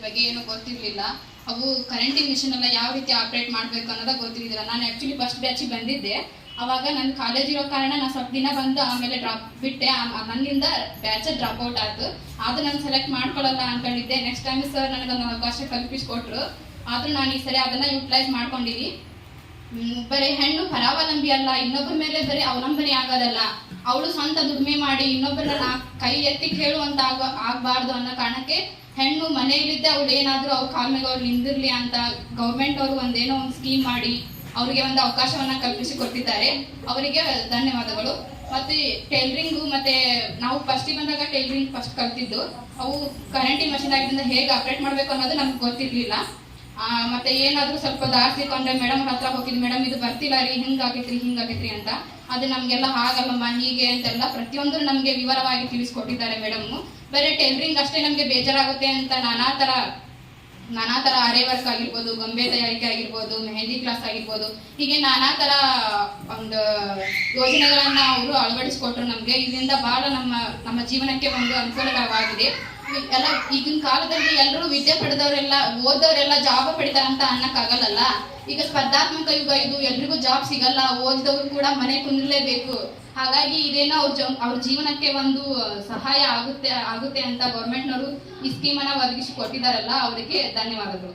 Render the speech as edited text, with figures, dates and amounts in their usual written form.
ಬಗ್ಗೆ ಏನು ಗೊತ್ತಿರಲಿಲ್ಲ. ಅವು ಕರೆಂಟಿನ ಮಿಷನ್ ಎಲ್ಲ ಯಾವ ರೀತಿ ಆಪ್ರೇಟ್ ಮಾಡಬೇಕು ಅನ್ನೋದ ಗೊತ್ತಿರಲಿಲ್ಲ. ನಾನು ಆ್ಯಕ್ಚುಲಿ ಫಸ್ಟ್ ಬ್ಯಾಚಿಗೆ ಬಂದಿದ್ದೆ. ಅವಾಗ ನನ್ನ ಕಾಲೇಜ್ ಇರೋ ಕಾರಣ ನಾನು ಸ್ವಲ್ಪ ದಿನ ಬಂದು ಆಮೇಲೆ ಡ್ರಾಪ್ ಬಿಟ್ಟೆ. ನನ್ನಿಂದ ಬ್ಯಾಚ್ ಡ್ರಾಪ್ ಔಟ್ ಆಯ್ತು. ಆದರೂ ನಾನು ಸೆಲೆಕ್ಟ್ ಮಾಡ್ಕೊಳ್ಳಲ್ಲ ಅನ್ಕೊಂಡಿದ್ದೆ. ನೆಕ್ಸ್ಟ್ ಟೈಮ್ ಸರ್ ನನಗೊಂದು ಅವಕಾಶ ಕಲ್ಪಿಸಿಕೊಟ್ರು. ಆದರೂ ನಾನು ಈ ಸರಿ ಅದನ್ನು ಯುಟಿಲೈಸ್ ಮಾಡ್ಕೊಂಡಿದ್ದೀನಿ. ಬರೀ ಹೆಣ್ಣು ಪರಾವಲಂಬಿ ಅಲ್ಲ, ಇನ್ನೊಬ್ಬರ ಮೇಲೆ ಬರೀ ಅವಲಂಬನೆ ಆಗೋದಲ್ಲ. ಅವಳು ಸ್ವಂತ ದುಡಿಮೆ ಮಾಡಿ ಇನ್ನೊಬ್ಬರನ್ನ ಕೈ ಎತ್ತಿ ಕೇಳುವಂತ ಆಗಬಾರ್ದು ಅನ್ನೋ ಕಾರಣಕ್ಕೆ ಹೆಣ್ಣು ಮನೆಯಲ್ಲಿದ್ದೆ ಅವಳು ಏನಾದರೂ ಅವ್ರ ಕಾಲ ಮೇಲೆ ಅವ್ರು ನಿಂದಿರ್ಲಿ ಅಂತ ಗೌರ್ಮೆಂಟ್ ಅವರು ಒಂದೇನೋ ಒಂದು ಸ್ಕೀಮ್ ಮಾಡಿ ಅವರಿಗೆ ಒಂದು ಅವಕಾಶವನ್ನ ಕಲ್ಪಿಸಿ ಕೊಟ್ಟಿದ್ದಾರೆ. ಅವರಿಗೆ ಧನ್ಯವಾದಗಳು. ಮತ್ತೆ ಟೈಲರಿಂಗು ಮತ್ತೆ ನಾವು ಫಸ್ಟಿಗೆ ಬಂದಾಗ ಟೈಲರಿಂಗ್ ಫಸ್ಟ್ ಕಲ್ತಿದ್ದು. ಅವು ಕರೆಂಟಿನ ಮಷಿನ್ ಆಗಿದ್ದರಿಂದ ಹೇಗೆ ಆಪ್ರೇಟ್ ಮಾಡಬೇಕು ಅನ್ನೋದು ನಮ್ಗೆ ಗೊತ್ತಿರಲಿಲ್ಲ. ಮತ್ತೆ ಏನಾದರೂ ಸ್ವಲ್ಪ ದಾರ್ಸಿಕೊಂಡ್ರೆ ಮೇಡಮ್ ಹತ್ರ ಹೋಗಿದ್ದು, ಮೇಡಮ್ ಇದು ಬರ್ತಿಲ್ಲ ರೀ, ಹಿಂಗಾಗೈತ್ರಿ ಅಂತ. ಅದು ನಮಗೆಲ್ಲ ಹಾಗಲ್ಲಮ್ಮ ಹೀಗೆ ಅಂತೆಲ್ಲ ಪ್ರತಿಯೊಂದು ನಮಗೆ ವಿವರವಾಗಿ ತಿಳಿಸ್ಕೊಟ್ಟಿದ್ದಾರೆ ಮೇಡಮ್ಮು. ಬರೀ ಟೈಲರಿಂಗ್ ಅಷ್ಟೇ ನಮಗೆ ಬೇಜಾರಾಗುತ್ತೆ ಅಂತ ನಾನಾ ಥರ ಆರೆ ವರ್ಕ್ ಆಗಿರ್ಬೋದು, ಗೊಂಬೆ ತಯಾರಿಕೆ ಆಗಿರ್ಬೋದು, ಮೆಹಂದಿ ಕ್ಲಾಸ್ ಆಗಿರ್ಬೋದು, ಹೀಗೆ ನಾನಾ ಥರ ಒಂದು ಯೋಜನೆಗಳನ್ನು ಅವರು ಅಳವಡಿಸಿಕೊಟ್ರು ನಮಗೆ. ಇದರಿಂದ ಬಹಳ ನಮ್ಮ ಜೀವನಕ್ಕೆ ಒಂದು ಅನುಕೂಲಕರವಾಗಿದೆ. ಎಲ್ಲ ಈಗಿನ ಕಾಲದಲ್ಲಿ ಎಲ್ಲರೂ ವಿದ್ಯೆ ಪಡೆದವರೆಲ್ಲ ಓದೋರೆಲ್ಲ ಜಾಬ್ ಪಡಿತಾರಂತ ಅನ್ನಕ್ಕಾಗಲ್ಲ. ಈಗ ಸ್ಪರ್ಧಾತ್ಮಕ ಯುಗ ಇದು, ಎಲ್ರಿಗೂ ಜಾಬ್ ಸಿಗಲ್ಲ. ಓದಿದವರು ಕೂಡ ಮನೆ ಕುಂದ್ರಲೇಬೇಕು. ಹಾಗಾಗಿ ಇದೇನೋ ಅವ್ರ ಜೀವನಕ್ಕೆ ಒಂದು ಸಹಾಯ ಆಗುತ್ತೆ ಅಂತ ಗೌರ್ಮೆಂಟ್ನವರು ಈ ಸ್ಕೀಮನ್ನು ಒದಗಿಸಿ ಕೊಟ್ಟಿದ್ದಾರಲ್ಲ, ಅವರಿಗೆ ಧನ್ಯವಾದಗಳು.